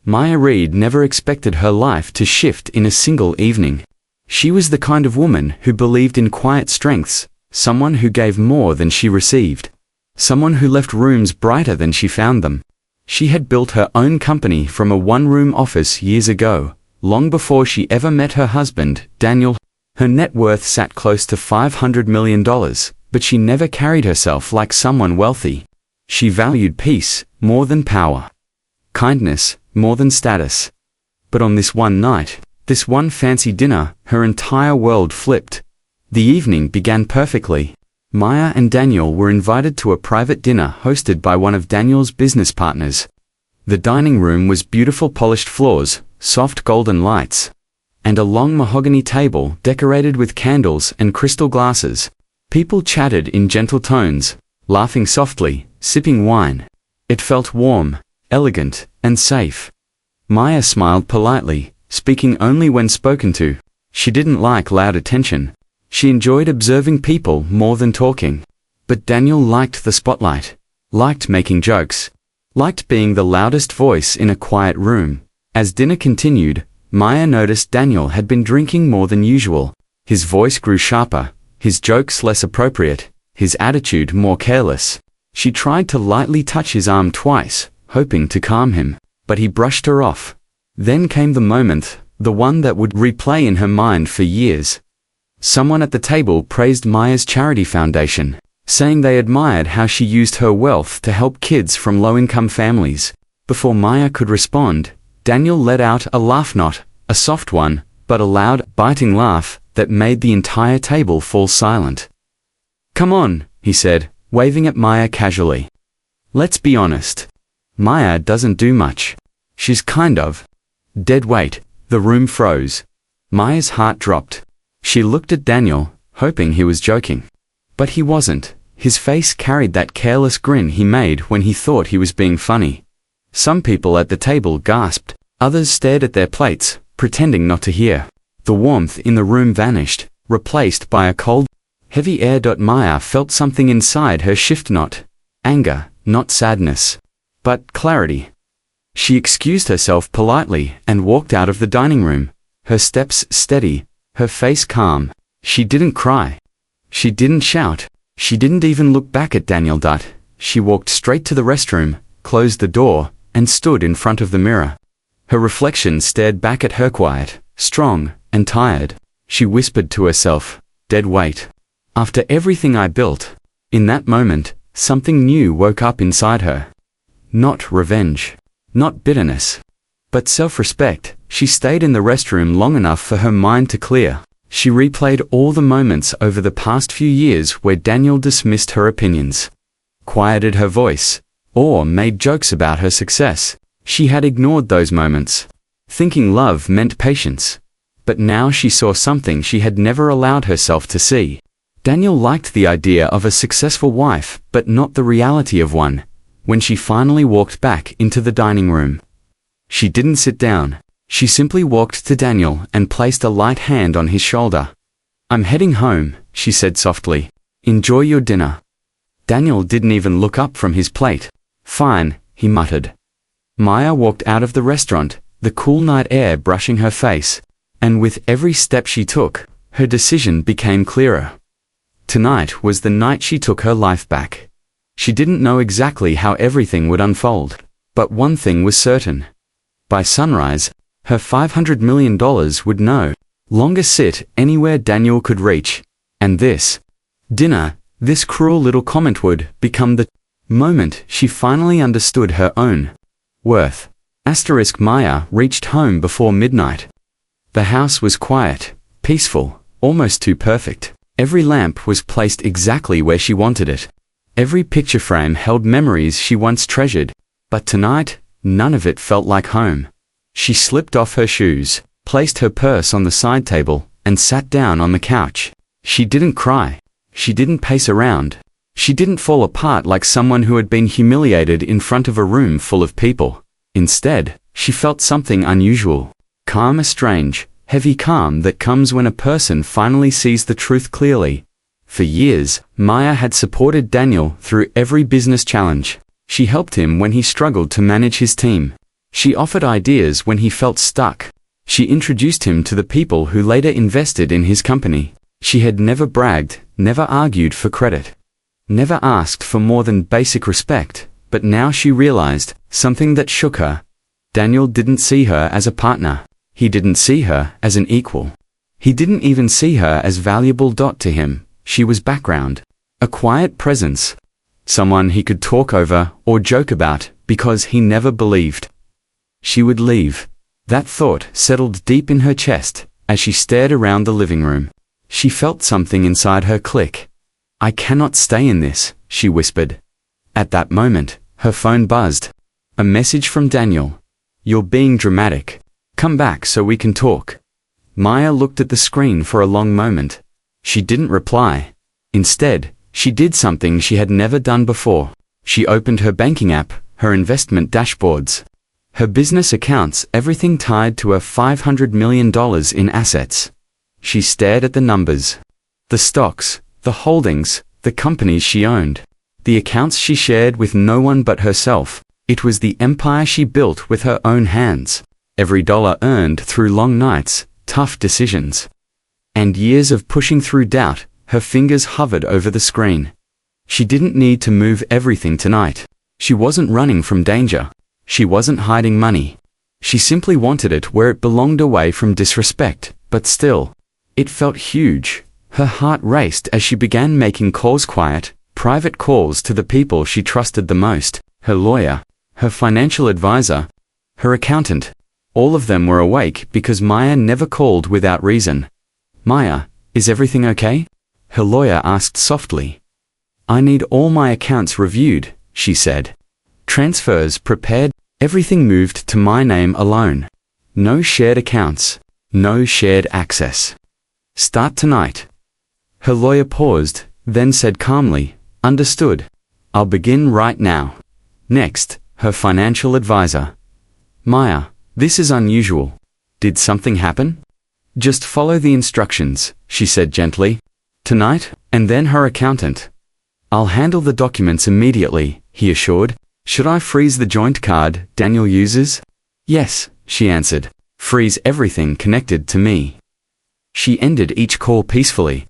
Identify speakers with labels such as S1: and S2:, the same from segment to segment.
S1: Maya Reed never expected her life to shift in a single evening. She was the kind of woman who believed in quiet strengths, someone who gave more than she received, someone who left rooms brighter than she found them. She had built her own company from a one-room office years ago, long before she ever met her husband, Daniel. Her net worth sat close to $500 million, but she never carried herself like someone wealthy. She valued peace more than power, kindness more than status. But on this one night, this one fancy dinner, her entire world flipped. The evening began perfectly. Maya and Daniel were invited to a private dinner hosted by one of Daniel's business partners. The dining room was beautiful polished floors, soft golden lights, and a long mahogany table decorated with candles and crystal glasses. People chatted in gentle tones, laughing softly, sipping wine. It felt warm, elegant, and safe. Maya smiled politely, speaking only when spoken to. She didn't like loud attention. She enjoyed observing people more than talking. But Daniel liked the spotlight, liked making jokes, liked being the loudest voice in a quiet room. As dinner continued, Maya noticed Daniel had been drinking more than usual. His voice grew sharper, his jokes less appropriate, his attitude more careless. She tried to lightly touch his arm twice, hoping to calm him, but he brushed her off. Then came the moment, the one that would replay in her mind for years. Someone at the table praised Maya's charity foundation, saying they admired how she used her wealth to help kids from low-income families. Before Maya could respond, Daniel let out a laugh, not a soft one, but a loud, biting laugh that made the entire table fall silent. "Come on," he said, waving at Maya casually. "Let's be honest. Maya doesn't do much. She's kind of dead weight." The room froze. Maya's heart dropped. She looked at Daniel, hoping he was joking. But he wasn't. His face carried that careless grin he made when he thought he was being funny. Some people at the table gasped. Others stared at their plates, pretending not to hear. The warmth in the room vanished, replaced by a cold, heavy air. Maya felt something inside her shift, not anger, not sadness, but clarity. She excused herself politely and walked out of the dining room, her steps steady, her face calm. She didn't cry. She didn't shout. She didn't even look back at Daniel. She walked straight to the restroom, closed the door, and stood in front of the mirror. Her reflection stared back at her, quiet, strong, and tired. She whispered to herself, "Dead weight. After everything I built." In that moment, something new woke up inside her. Not revenge, not bitterness, but self-respect. She stayed in the restroom long enough for her mind to clear. She replayed all the moments over the past few years where Daniel dismissed her opinions, quieted her voice, or made jokes about her success. She had ignored those moments, thinking love meant patience. But now she saw something she had never allowed herself to see. Daniel liked the idea of a successful wife, but not the reality of one. When she finally walked back into the dining room, she didn't sit down. She simply walked to Daniel and placed a light hand on his shoulder. "I'm heading home," she said softly. "Enjoy your dinner." Daniel didn't even look up from his plate. "Fine," he muttered. Maya walked out of the restaurant, the cool night air brushing her face, and with every step she took, her decision became clearer. Tonight was the night she took her life back. She didn't know exactly how everything would unfold, but one thing was certain. By sunrise, her $500 million would no longer sit anywhere Daniel could reach. And this dinner, this cruel little comment would become the moment she finally understood her own worth. Maya reached home before midnight. The house was quiet, peaceful, almost too perfect. Every lamp was placed exactly where she wanted it. Every picture frame held memories she once treasured. But tonight, none of it felt like home. She slipped off her shoes, placed her purse on the side table, and sat down on the couch. She didn't cry. She didn't pace around. She didn't fall apart like someone who had been humiliated in front of a room full of people. Instead, she felt something unusual. Calm, a strange, heavy calm that comes when a person finally sees the truth clearly. For years, Maya had supported Daniel through every business challenge. She helped him when he struggled to manage his team. She offered ideas when he felt stuck. She introduced him to the people who later invested in his company. She had never bragged, never argued for credit, never asked for more than basic respect, but now she realized something that shook her. Daniel didn't see her as a partner. He didn't see her as an equal. He didn't even see her as valuable. To him, she was background, a quiet presence, someone he could talk over or joke about because he never believed she would leave. That thought settled deep in her chest as she stared around the living room. She felt something inside her click. "I cannot stay in this," she whispered. At that moment, her phone buzzed. A message from Daniel. "You're being dramatic. Come back so we can talk." Maya looked at the screen for a long moment. She didn't reply. Instead, she did something she had never done before. She opened her banking app, her investment dashboards, her business accounts, everything tied to her $500 million in assets. She stared at the numbers. The stocks, the holdings, the companies she owned, the accounts she shared with no one but herself. It was the empire she built with her own hands. Every dollar earned through long nights, tough decisions, and years of pushing through doubt. Her fingers hovered over the screen. She didn't need to move everything tonight. She wasn't running from danger. She wasn't hiding money. She simply wanted it where it belonged, away from disrespect. But still, it felt huge. Her heart raced as she began making calls, quiet, private calls to the people she trusted the most. Her lawyer, her financial advisor, her accountant. All of them were awake because Maya never called without reason. "Maya, is everything okay?" her lawyer asked softly. "I need all my accounts reviewed," she said. "Transfers prepared. Everything moved to my name alone. No shared accounts. No shared access. Start tonight." Her lawyer paused, then said calmly, "Understood. I'll begin right now." Next, her financial advisor. "Maya, this is unusual. Did something happen?" "Just follow the instructions," she said gently. "Tonight." And then her accountant. "I'll handle the documents immediately," he assured. "Should I freeze the joint card Daniel uses?" "Yes," she answered. "Freeze everything connected to me." She ended each call peacefully.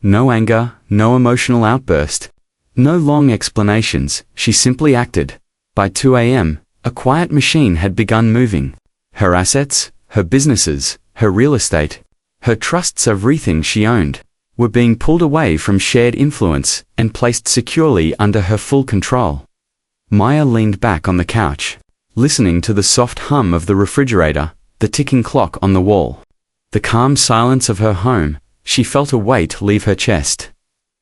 S1: No anger, no emotional outburst, no long explanations. She simply acted. By 2 a.m., a quiet machine had begun moving. Her assets, her businesses, her real estate, her trusts, everything she owned, were being pulled away from shared influence and placed securely under her full control. Maya leaned back on the couch, listening to the soft hum of the refrigerator, the ticking clock on the wall, the calm silence of her home. She felt a weight leave her chest.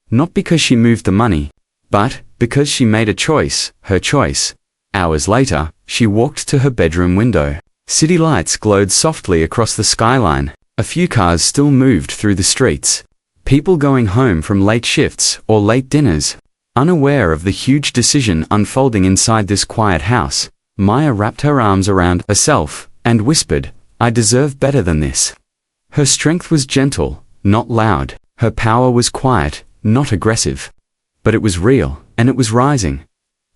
S1: Not because she moved the money, but because she made a choice, her choice. Hours later, she walked to her bedroom window. City lights glowed softly across the skyline. A few cars still moved through the streets. People going home from late shifts or late dinners. Unaware of the huge decision unfolding inside this quiet house, Maya wrapped her arms around herself and whispered, "I deserve better than this." Her strength was gentle, not loud. Her power was quiet, not aggressive. But it was real, and it was rising.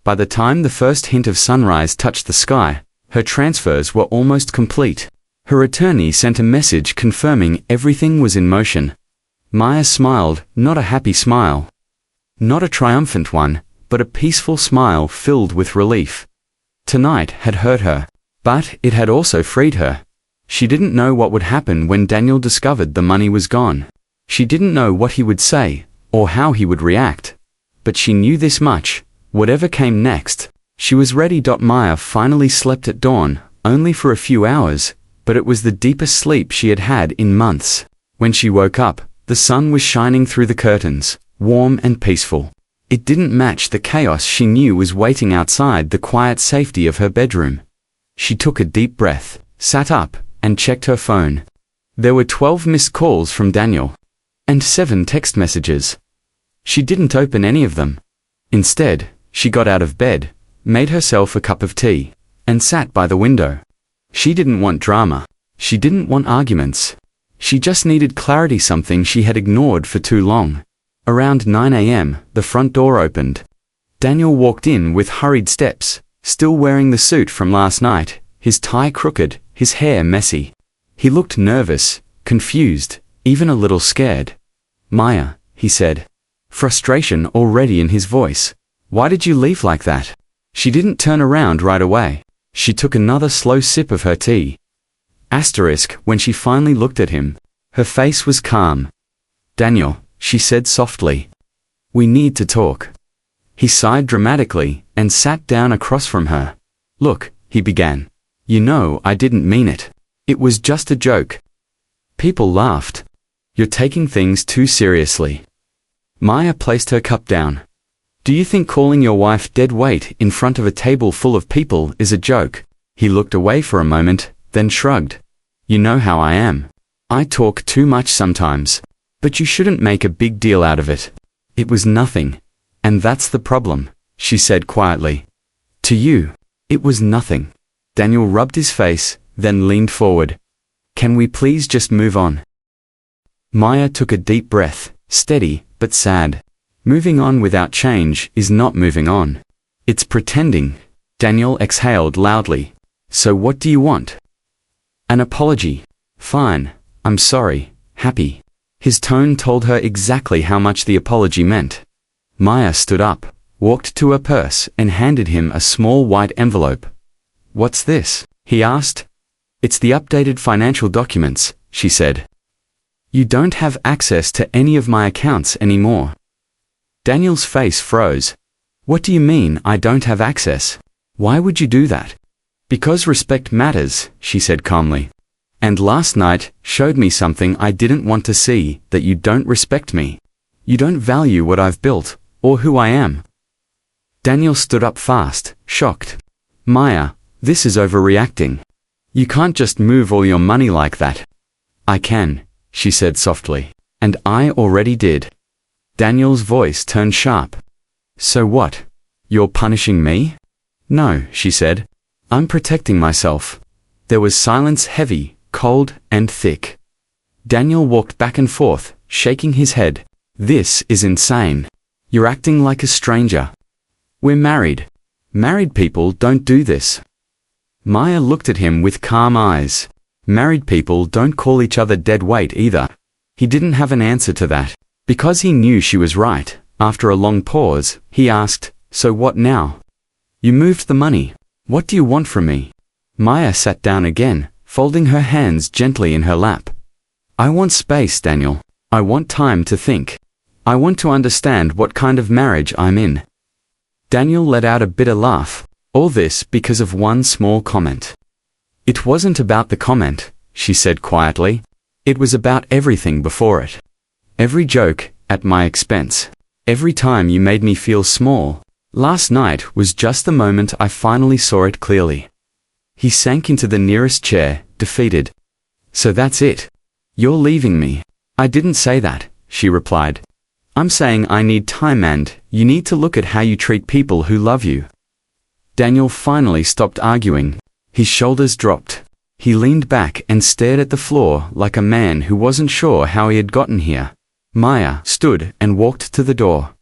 S1: By the time the first hint of sunrise touched the sky, her transfers were almost complete. Her attorney sent a message confirming everything was in motion. Maya smiled, not a happy smile, not a triumphant one, but a peaceful smile filled with relief. Tonight had hurt her, but it had also freed her. She didn't know what would happen when Daniel discovered the money was gone. She didn't know what he would say, or how he would react. But she knew this much: whatever came next, she was ready. Maya finally slept at dawn, only for a few hours, but it was the deepest sleep she had had in months. When she woke up, the sun was shining through the curtains, warm and peaceful. It didn't match the chaos she knew was waiting outside the quiet safety of her bedroom. She took a deep breath, sat up, and checked her phone. There were 12 missed calls from Daniel, and 7 text messages. She didn't open any of them. Instead, she got out of bed, made herself a cup of tea, and sat by the window. She didn't want drama. She didn't want arguments. She just needed clarity, something she had ignored for too long. Around 9 a.m., the front door opened. Daniel walked in with hurried steps, still wearing the suit from last night. his tie crooked, his hair messy. He looked nervous, confused, even a little scared. "Maya," he said, frustration already in his voice. "Why did you leave like that?" She didn't turn around right away. She took another slow sip of her tea. When she finally looked at him, her face was calm. "Daniel," she said softly, "we need to talk." He sighed dramatically and sat down across from her. "Look," he began. "You know I didn't mean it. It was just a joke." People laughed. "You're taking things too seriously." Maya placed her cup down. "Do you think calling your wife dead weight in front of a table full of people is a joke?" He looked away for a moment, then shrugged. "You know how I am. I talk too much sometimes. But you shouldn't make a big deal out of it. It was nothing. And that's the problem," she said quietly. "To you, it was nothing." Daniel rubbed his face, then leaned forward. "Can we please just move on?" Maya took a deep breath, steady, but sad. Moving on without change is not moving on. It's pretending. Daniel exhaled loudly. "So what do you want?" "An apology." "Fine. I'm sorry. Happy." His tone told her exactly how much the apology meant. Maya stood up, walked to her purse and handed him a small white envelope. "What's this?" he asked. "It's the updated financial documents," she said. "You don't have access to any of my accounts anymore." Daniel's face froze. "What do you mean I don't have access? Why would you do that?" "Because respect matters," she said calmly. "And last night showed me something I didn't want to see, that you don't respect me. You don't value what I've built, or who I am." Daniel stood up fast, shocked. "Maya, this is overreacting. You can't just move all your money like that." "I can," she said softly. "And I already did." Daniel's voice turned sharp. "So what? You're punishing me?" "No," she said. "I'm protecting myself." There was silence, heavy, cold, and thick. Daniel walked back and forth, shaking his head. "This is insane. You're acting like a stranger. We're married. Married people don't do this." Maya looked at him with calm eyes. Married people don't call each other dead weight either. He didn't have an answer to that. Because he knew she was right, after a long pause, he asked, "So what now? You moved the money. What do you want from me?" Maya sat down again, folding her hands gently in her lap. "I want space, Daniel. I want time to think. I want to understand what kind of marriage I'm in." Daniel let out a bitter laugh. All this because of one small comment. "It wasn't about the comment," she said quietly. "It was about everything before it. Every joke, at my expense. Every time you made me feel small. Last night was just the moment I finally saw it clearly." He sank into the nearest chair, defeated. "So that's it. You're leaving me." "I didn't say that," she replied. "I'm saying I need time and you need to look at how you treat people who love you." Daniel finally stopped arguing. His shoulders dropped. He leaned back and stared at the floor like a man who wasn't sure how he had gotten here. Maya stood and walked to the door.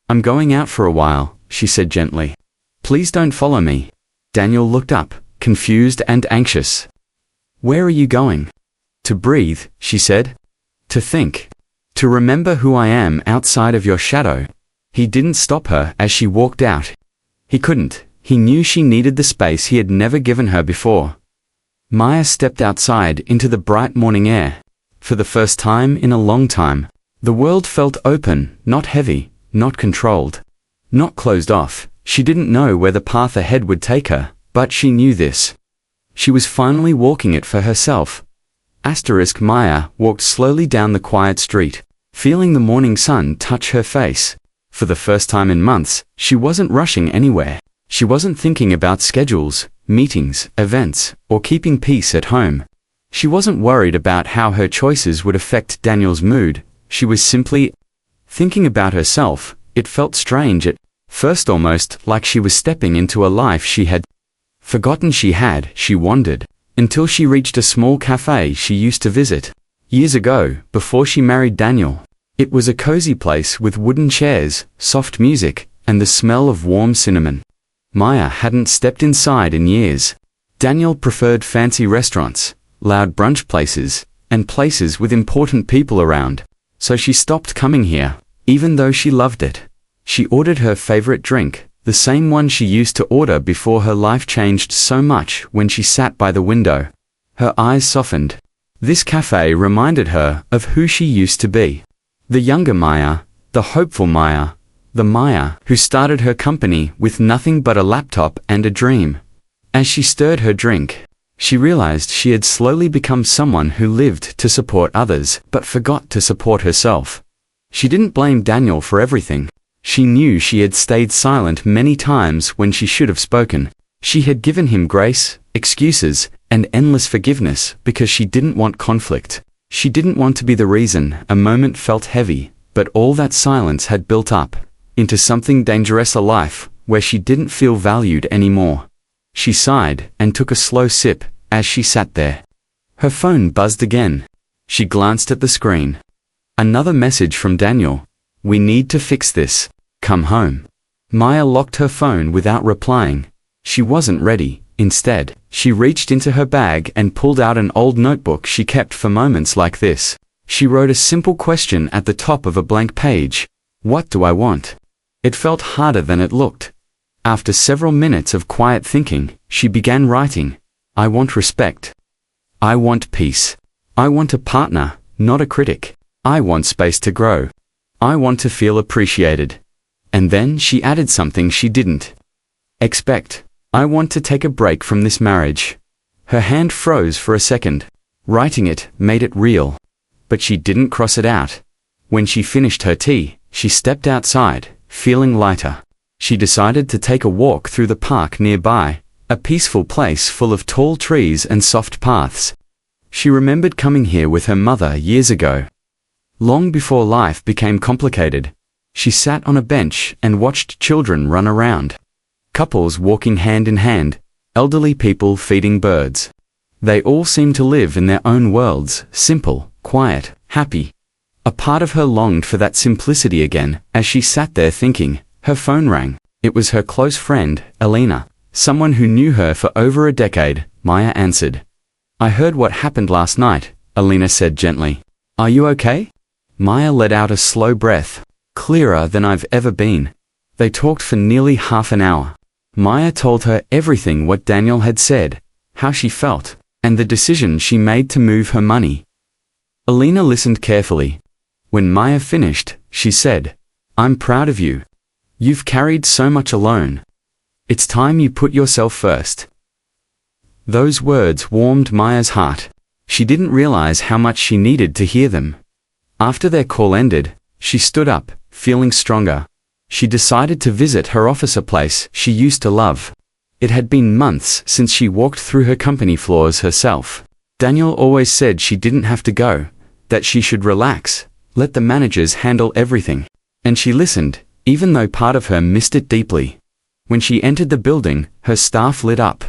S1: "I'm going out for a while," she said gently. "Please don't follow me." Daniel looked up, confused and anxious. "Where are you going?" "To breathe," she said. "To think. To remember who I am outside of your shadow." He didn't stop her as she walked out. He couldn't. He knew she needed the space he had never given her before. Maya stepped outside into the bright morning air. For the first time in a long time, the world felt open, not heavy, not controlled, not closed off. She didn't know where the path ahead would take her, but she knew this. She was finally walking it for herself. Maya walked slowly down the quiet street, feeling the morning sun touch her face. For the first time in months, she wasn't rushing anywhere. She wasn't thinking about schedules, meetings, events, or keeping peace at home. She wasn't worried about how her choices would affect Daniel's mood. She was simply thinking about herself. It felt strange at first, almost like she was stepping into a life she had forgotten she had. She wandered until she reached a small cafe she used to visit years ago, before she married Daniel. It was a cozy place with wooden chairs, soft music, and the smell of warm cinnamon. Maya hadn't stepped inside in years. Daniel preferred fancy restaurants, loud brunch places, and places with important people around, so she stopped coming here, even though she loved it. She ordered her favorite drink, the same one she used to order before her life changed so much when she sat by the window. Her eyes softened. This cafe reminded her of who she used to be. The younger Maya, the hopeful Maya, the Maya who started her company with nothing but a laptop and a dream. As she stirred her drink, she realized she had slowly become someone who lived to support others but forgot to support herself. She didn't blame Daniel for everything. She knew she had stayed silent many times when she should have spoken. She had given him grace, excuses, and endless forgiveness because she didn't want conflict. She didn't want to be the reason a moment felt heavy, but all that silence had built up into something dangerous, a life where she didn't feel valued anymore. She sighed and took a slow sip as she sat there. Her phone buzzed again. She glanced at the screen. Another message from Daniel. "We need to fix this. Come home." Maya locked her phone without replying. She wasn't ready. Instead, she reached into her bag and pulled out an old notebook she kept for moments like this. She wrote a simple question at the top of a blank page. What do I want? It felt harder than it looked. After several minutes of quiet thinking, she began writing. I want respect. I want peace. I want a partner, not a critic. I want space to grow. I want to feel appreciated. And then she added something she didn't expect. I want to take a break from this marriage. Her hand froze for a second. Writing it made it real. But she didn't cross it out. When she finished her tea, she stepped outside, feeling lighter. She decided to take a walk through the park nearby, a peaceful place full of tall trees and soft paths. She remembered coming here with her mother years ago. Long before life became complicated, she sat on a bench and watched children run around. Couples walking hand in hand, elderly people feeding birds. They all seemed to live in their own worlds, simple, quiet, happy. A part of her longed for that simplicity again as she sat there thinking. Her phone rang. It was her close friend, Alina, someone who knew her for over a decade. Maya answered. I heard what happened last night, Alina said gently. Are you okay? Maya let out a slow breath, clearer than I've ever been. They talked for nearly half an hour. Maya told her everything what Daniel had said, how she felt, and the decision she made to move her money. Alina listened carefully. When Maya finished, she said, I'm proud of you. You've carried so much alone. It's time you put yourself first. Those words warmed Maya's heart. She didn't realize how much she needed to hear them. After their call ended, she stood up, feeling stronger. She decided to visit her office, a place she used to love. It had been months since she walked through her company floors herself. Daniel always said she didn't have to go, that she should relax, let the managers handle everything. And she listened, even though part of her missed it deeply. When she entered the building, her staff lit up.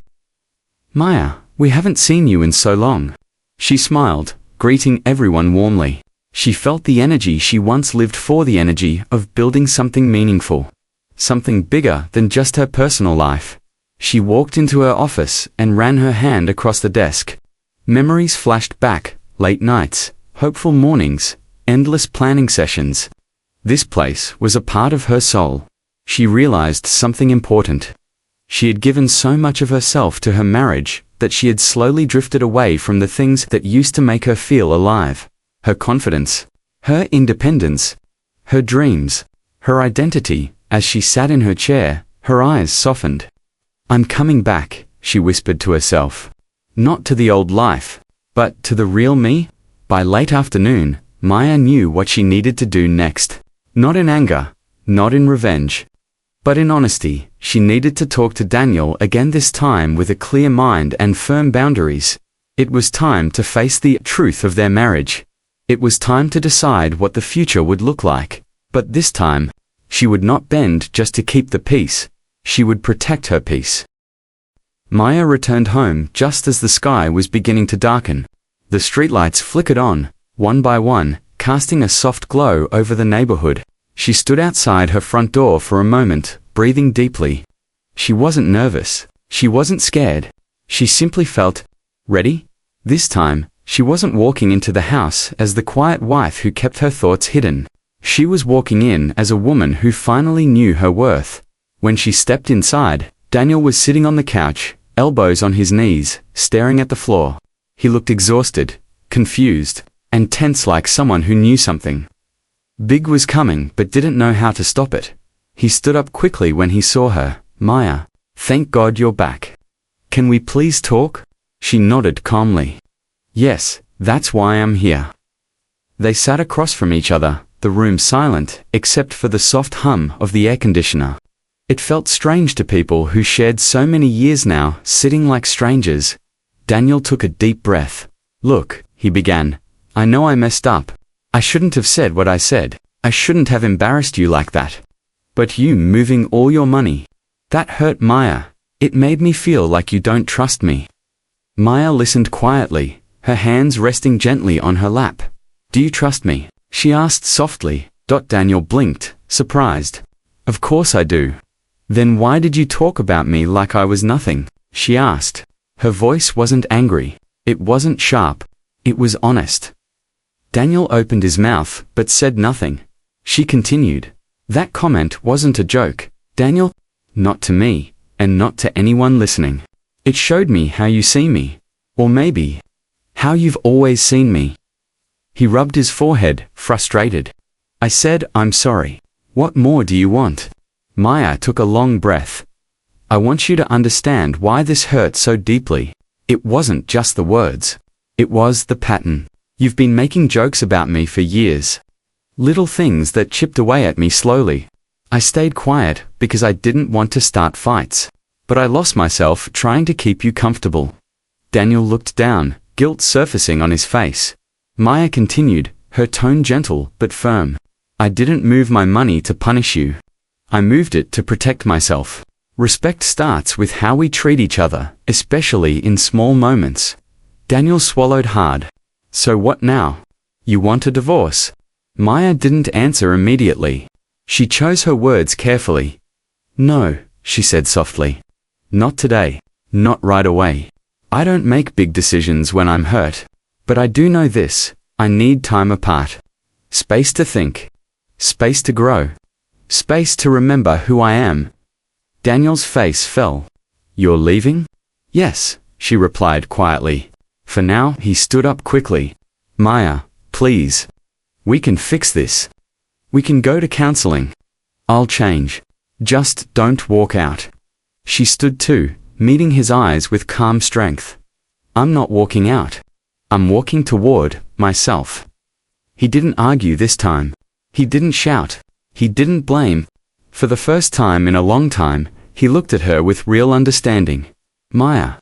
S1: Maya, we haven't seen you in so long. She smiled, greeting everyone warmly. She felt the energy she once lived for, the energy of building something meaningful. Something bigger than just her personal life. She walked into her office and ran her hand across the desk. Memories flashed back, late nights, hopeful mornings, endless planning sessions. This place was a part of her soul. She realized something important. She had given so much of herself to her marriage that she had slowly drifted away from the things that used to make her feel alive. Her confidence, her independence, her dreams, her identity. As she sat in her chair, her eyes softened. I'm coming back, she whispered to herself. Not to the old life, but to the real me. By late afternoon, Maya knew what she needed to do next. Not in anger, not in revenge, but in honesty. She needed to talk to Daniel again, this time with a clear mind and firm boundaries. It was time to face the truth of their marriage. It was time to decide what the future would look like. But this time, she would not bend just to keep the peace. She would protect her peace. Maya returned home just as the sky was beginning to darken. The streetlights flickered on, one by one, casting a soft glow over the neighborhood. She stood outside her front door for a moment, breathing deeply. She wasn't nervous. She wasn't scared. She simply felt ready. This time, she wasn't walking into the house as the quiet wife who kept her thoughts hidden. She was walking in as a woman who finally knew her worth. When she stepped inside, Daniel was sitting on the couch, elbows on his knees, staring at the floor. He looked exhausted, confused, and tense, like someone who knew something big was coming but didn't know how to stop it. He stood up quickly when he saw her. "Maya, thank God you're back. Can we please talk?" She nodded calmly. "Yes, that's why I'm here." They sat across from each other, the room silent, except for the soft hum of the air conditioner. It felt strange to people who shared so many years now, sitting like strangers. Daniel took a deep breath. "Look," he began, "I know I messed up. I shouldn't have said what I said. I shouldn't have embarrassed you like that. But you moving all your money, that hurt, Maya. It made me feel like you don't trust me." Maya listened quietly, her hands resting gently on her lap. "Do you trust me?" she asked softly. Daniel blinked, surprised. "Of course I do." "Then why did you talk about me like I was nothing?" she asked. Her voice wasn't angry. It wasn't sharp. It was honest. Daniel opened his mouth, but said nothing. She continued. "That comment wasn't a joke, Daniel. Not to me, and not to anyone listening. It showed me how you see me. Or maybe, how you've always seen me." He rubbed his forehead, frustrated. "I said I'm sorry. What more do you want?" Maya took a long breath. "I want you to understand why this hurt so deeply. It wasn't just the words. It was the pattern. You've been making jokes about me for years. Little things that chipped away at me slowly. I stayed quiet because I didn't want to start fights. But I lost myself trying to keep you comfortable." Daniel looked down, guilt surfacing on his face. Maya continued, her tone gentle but firm. "I didn't move my money to punish you. I moved it to protect myself. Respect starts with how we treat each other, especially in small moments." Daniel swallowed hard. "So what now? You want a divorce?" Maya didn't answer immediately. She chose her words carefully. "No," she said softly. "Not today. Not right away. I don't make big decisions when I'm hurt. But I do know this. I need time apart. Space to think. Space to grow. Space to remember who I am." Daniel's face fell. "You're leaving?" "Yes," she replied quietly. For now, he stood up quickly. "Maya, please. We can fix this. We can go to counseling. I'll change. Just don't walk out." She stood too, meeting his eyes with calm strength. "I'm not walking out. I'm walking toward myself." He didn't argue this time. He didn't shout. He didn't blame. For the first time in a long time, he looked at her with real understanding. "Maya,"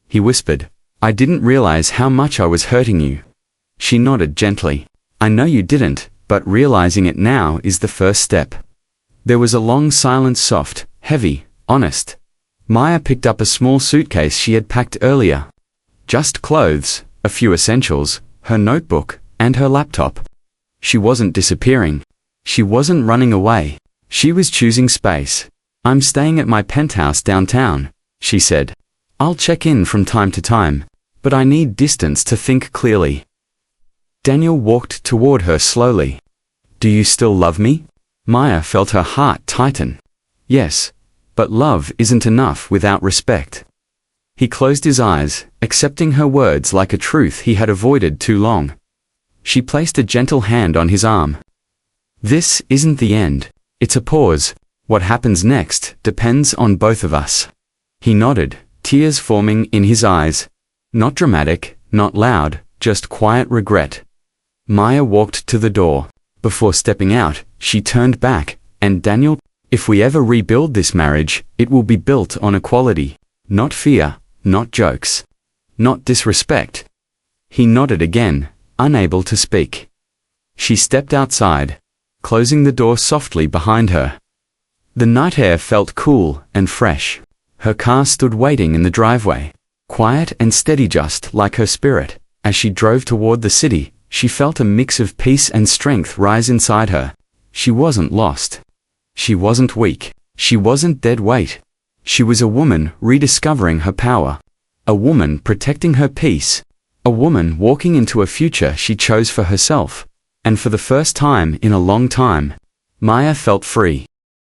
S1: he whispered, "I didn't realize how much I was hurting you." She nodded gently. "I know you didn't, but realizing it now is the first step." There was a long silence, soft, heavy, honest. Maya picked up a small suitcase she had packed earlier. Just clothes, a few essentials, her notebook, and her laptop. She wasn't disappearing. She wasn't running away. She was choosing space. "I'm staying at my penthouse downtown," she said. "I'll check in from time to time, but I need distance to think clearly." Daniel walked toward her slowly. "Do you still love me?" Maya felt her heart tighten. "Yes, but love isn't enough without respect." He closed his eyes, accepting her words like a truth he had avoided too long. She placed a gentle hand on his arm. "This isn't the end. It's a pause. What happens next depends on both of us." He nodded, tears forming in his eyes. Not dramatic, not loud, just quiet regret. Maya walked to the door. Before stepping out, she turned back, and Daniel, "If we ever rebuild this marriage, it will be built on equality. Not fear, not jokes. Not disrespect." He nodded again, unable to speak. She stepped outside, closing the door softly behind her. The night air felt cool and fresh. Her car stood waiting in the driveway, quiet and steady just like her spirit. As she drove toward the city, she felt a mix of peace and strength rise inside her. She wasn't lost. She wasn't weak. She wasn't dead weight. She was a woman rediscovering her power. A woman protecting her peace. A woman walking into a future she chose for herself. And for the first time in a long time, Maya felt free.